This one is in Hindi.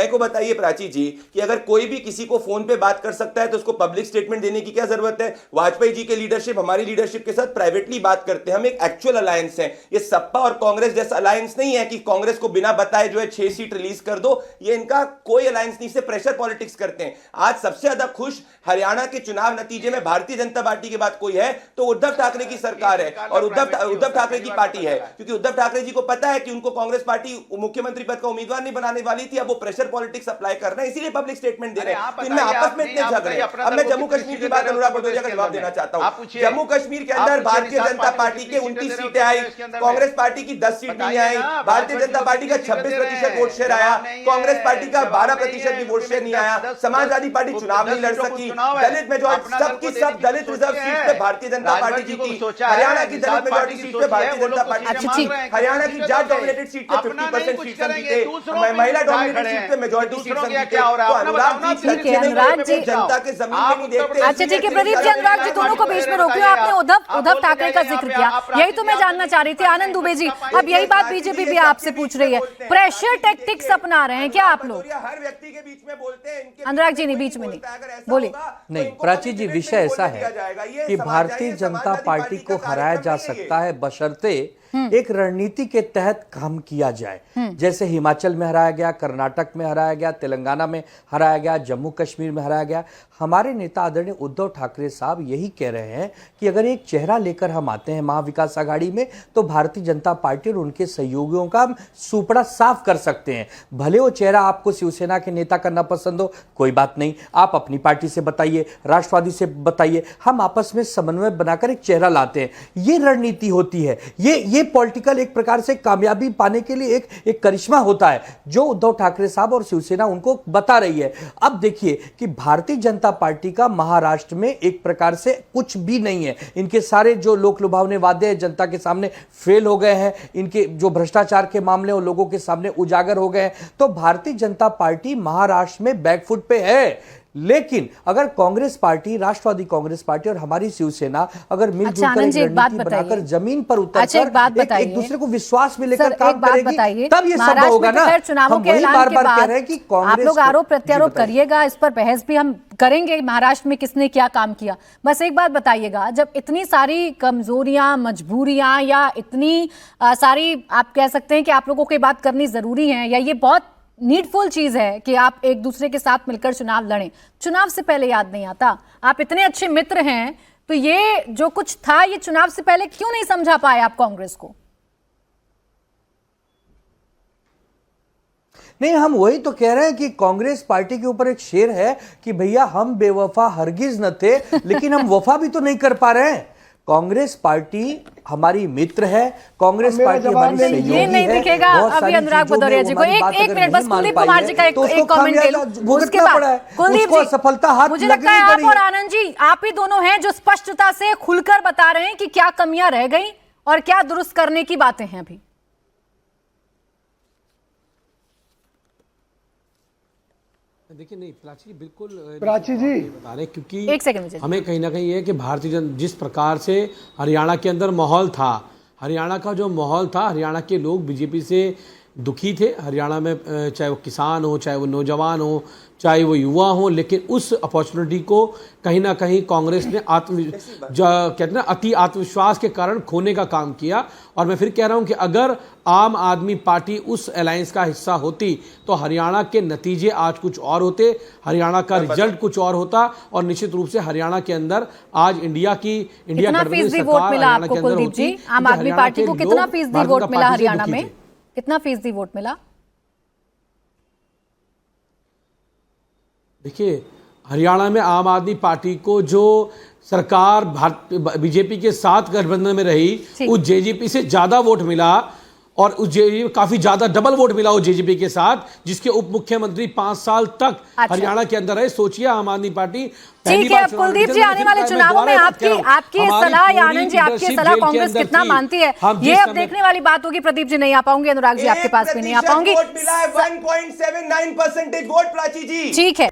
मेरे को बताइए प्राची जी कि अगर कोई भी किसी को फोन पे बात कर सकता है तो उसको पब्लिक स्टेटमेंट देने की क्या जरूरत है? वाजपेयी जी के लीडरशिप हमारी लीडरशिप के साथ प्राइवेटली बात करते हैं, हम एक एक्चुअल अलायंस है। ये सपा और कांग्रेस जैसा अलायंस नहीं है कि कांग्रेस को बिना बताए जो है 6 सीट रिलीज कर दो, ये इनका कोई अलायंस नहीं से प्रेशर पॉलिटिक्स करते हैं। आज सबसे ज्यादा खुश हरियाणा के चुनाव नतीजे में भारतीय जनता पार्टी के बाद कोई है तो उद्धव ठाकरे की सरकार है और उद्धव ठाकरे की पार्टी है, क्योंकि उद्धव ठाकरे जी को पता है कि उनको कांग्रेस पार्टी मुख्यमंत्री पद का उम्मीदवार नहीं बनाने वाली थी। अब वो प्रेशर पॉलिटिक्स अप्लाई कर रहे हैं, इसीलिए पब्लिक स्टेटमेंट दे रहे हैं। तो इनमें आपस में इतने झगड़े। अब मैं जम्मू कश्मीर की बात अनुराग भदौरिया का जवाब देना चाहता हूं। जम्मू कश्मीर के अंदर भारतीय जनता पार्टी के 29 सीटें आई, कांग्रेस पार्टी की 10 सीट नहीं आई। भारतीय जनता पार्टी का 26% वोट शेयर आया, कांग्रेस पार्टी का 12% भी वोट शेयर नहीं आया। समाजवादी पार्टी चुनाव नहीं लड़ सकी। दलित मेजॉरिटी सबकी सब दलित रिजर्व सीट पे भारतीय जनता पार्टी जीती। हरियाणा की दलित मेजॉरिटी सीट पे भारतीय जनता पार्टी जीती। हरियाणा की जाट डोमिनेटेड सीट पे 50% सीट जीते, महिला डोमिनेटेड सीट पे मेजॉरिटी सीट जीते। तो अनुराग जी जनता के जमीन में नहीं देखते। अच्छा ठीक है प्रदीप जी, अनुराग जी दोनों को बीच में रोकियो। आपने उद्धव ठाकरे का जिक्र किया, यही तो मैं जानना चाह रही थी। आनंद दुबे जी, अब यही बात बीजेपी भी आपसे पूछ रही है, प्रेशर टैक्टिक्स अपना रहे हैं क्या आप लोग? हर व्यक्ति के बीच में बोलते हैं। अनुराग जी नहीं, बीच में नहीं बोलिए। नहीं प्राची जी, विषय ऐसा है कि भारतीय जनता पार्टी को हराया जा सकता है बशर्ते एक रणनीति के तहत काम किया जाए। जैसे हिमाचल में हराया गया, कर्नाटक में हराया गया, तेलंगाना में हराया गया, जम्मू कश्मीर में हराया गया। हमारे नेता आदरणीय उद्धव ठाकरे साहब यही कह रहे हैं कि अगर एक चेहरा लेकर हम आते हैं महाविकास आघाड़ी में तो भारतीय जनता पार्टी और उनके सहयोगियों का सुपड़ा साफ कर सकते हैं। भले वो चेहरा आपको शिवसेना के नेता का ना पसंद हो, कोई बात नहीं, आप अपनी पार्टी से बताइए, राष्ट्रवादी से बताइए, हम आपस में समन्वय बनाकर एक चेहरा लाते हैं। ये रणनीति होती है, ये पॉलिटिकल एक प्रकार से कामयाबी पाने के लिए एक करिश्मा होता है जो उद्धव ठाकरे साहब और शिवसेना उनको बता रही है। अब देखिए कि भारतीय जनता पार्टी का महाराष्ट्र में एक प्रकार से कुछ भी नहीं है। इनके सारे जो लोक लुभावने वादे हैं जनता के सामने फेल हो गए हैं, इनके जो भ्रष्टाचार के मामले वो लोगों के सामने उजागर हो गए हैं। तो भारतीय जनता पार्टी महाराष्ट्र में बैकफुट पे है। लेकिन अगर कांग्रेस पार्टी, राष्ट्रवादी कांग्रेस पार्टी और हमारी शिवसेना अगर मिलजुल कर रणनीति बनाकर जमीन पर उतरकर एक दूसरे को विश्वास में लेकर काम करेगी तब ये संभव होगा ना। चुनावों के ऐलान के बाद आप लोग आरोप प्रत्यारोप करिएगा, इस पर बहस भी हम करेंगे महाराष्ट्र में किसने क्या काम किया। बस एक बात बताइएगा, जब इतनी सारी कमजोरियां, मजबूरियां या इतनी सारी आप कह सकते हैं कि आप लोगों की बात करनी जरूरी है या ये बहुत नीडफुल चीज है कि आप एक दूसरे के साथ मिलकर चुनाव लड़ें, चुनाव से पहले याद नहीं आता? आप इतने अच्छे मित्र हैं तो ये जो कुछ था ये चुनाव से पहले क्यों नहीं समझा पाए आप कांग्रेस को? नहीं, हम वही तो कह रहे हैं कि कांग्रेस पार्टी के ऊपर एक शेर है कि भैया हम बेवफा हरगिज न थे, लेकिन हम वफा भी तो नहीं कर पा रहे हैं। कांग्रेस पार्टी हमारी मित्र है, कांग्रेस पार्टी हमारी सहयोगी है। ये नहीं दिखेगा अभी अनुराग भदौरिया जी को। एक मिनट बस, कुलदीप कुमार जी का एक कमेंट ले लो, उसके बाद कुलदीप जी, सफलता हाथ मुझे लगता है आप और आनंद जी आप ही दोनों हैं जो स्पष्टता से खुलकर बता रहे हैं कि क्या कमियां रह गई और क्या दुरुस्त करने की बातें हैं अभी। देखिए नहीं प्राची, बिल्कुल प्राची जी बता रहे, क्योंकि एक सेकंड हमें कहीं ना कहीं है कि भारतीय जनता जिस प्रकार से हरियाणा के अंदर माहौल था, हरियाणा का जो माहौल था, हरियाणा के लोग बीजेपी से दुखी थे। हरियाणा में चाहे वो किसान हो, चाहे वो नौजवान हो, चाहे वो युवा हो, लेकिन उस अपॉर्चुनिटी को कहीं ना कहीं कांग्रेस ने कहते हैं ना अति आत्मविश्वास के कारण खोने का काम किया। और मैं फिर कह रहा हूं कि अगर आम आदमी पार्टी उस अलायंस का हिस्सा होती तो हरियाणा के नतीजे आज कुछ और होते, हरियाणा का रिजल्ट कुछ और होता और निश्चित रूप से हरियाणा के अंदर आज इंडिया फीसदी वोट मिला आपको कुलदीप जी? आम आदमी पार्टी को कितना फीसदी वोट मिला हरियाणा में? कितना फीसदी वोट मिला? देखिए हरियाणा में आम आदमी पार्टी को जो सरकार बीजेपी के साथ गठबंधन में रही उस जेजेपी से ज्यादा वोट मिला और उस काफी ज्यादा डबल वोट मिला उस जेजेपी के साथ, जिसके उप मुख्यमंत्री 5 साल तक हरियाणा के अंदर रहे। सोचिए आम आदमी पार्टी ठीक है। अब कुलदीप जी आने वाले चुनावों में आपकी सलाह या आनंद जी आपकी सलाह कांग्रेस कितना मानती है ये अब देखने वाली बात होगी। प्रदीप जी नहीं आ पाऊंगी, अनुराग जी आपके पास भी नहीं आ पाऊंगी। 1.79% वोट प्राची जी। ठीक है।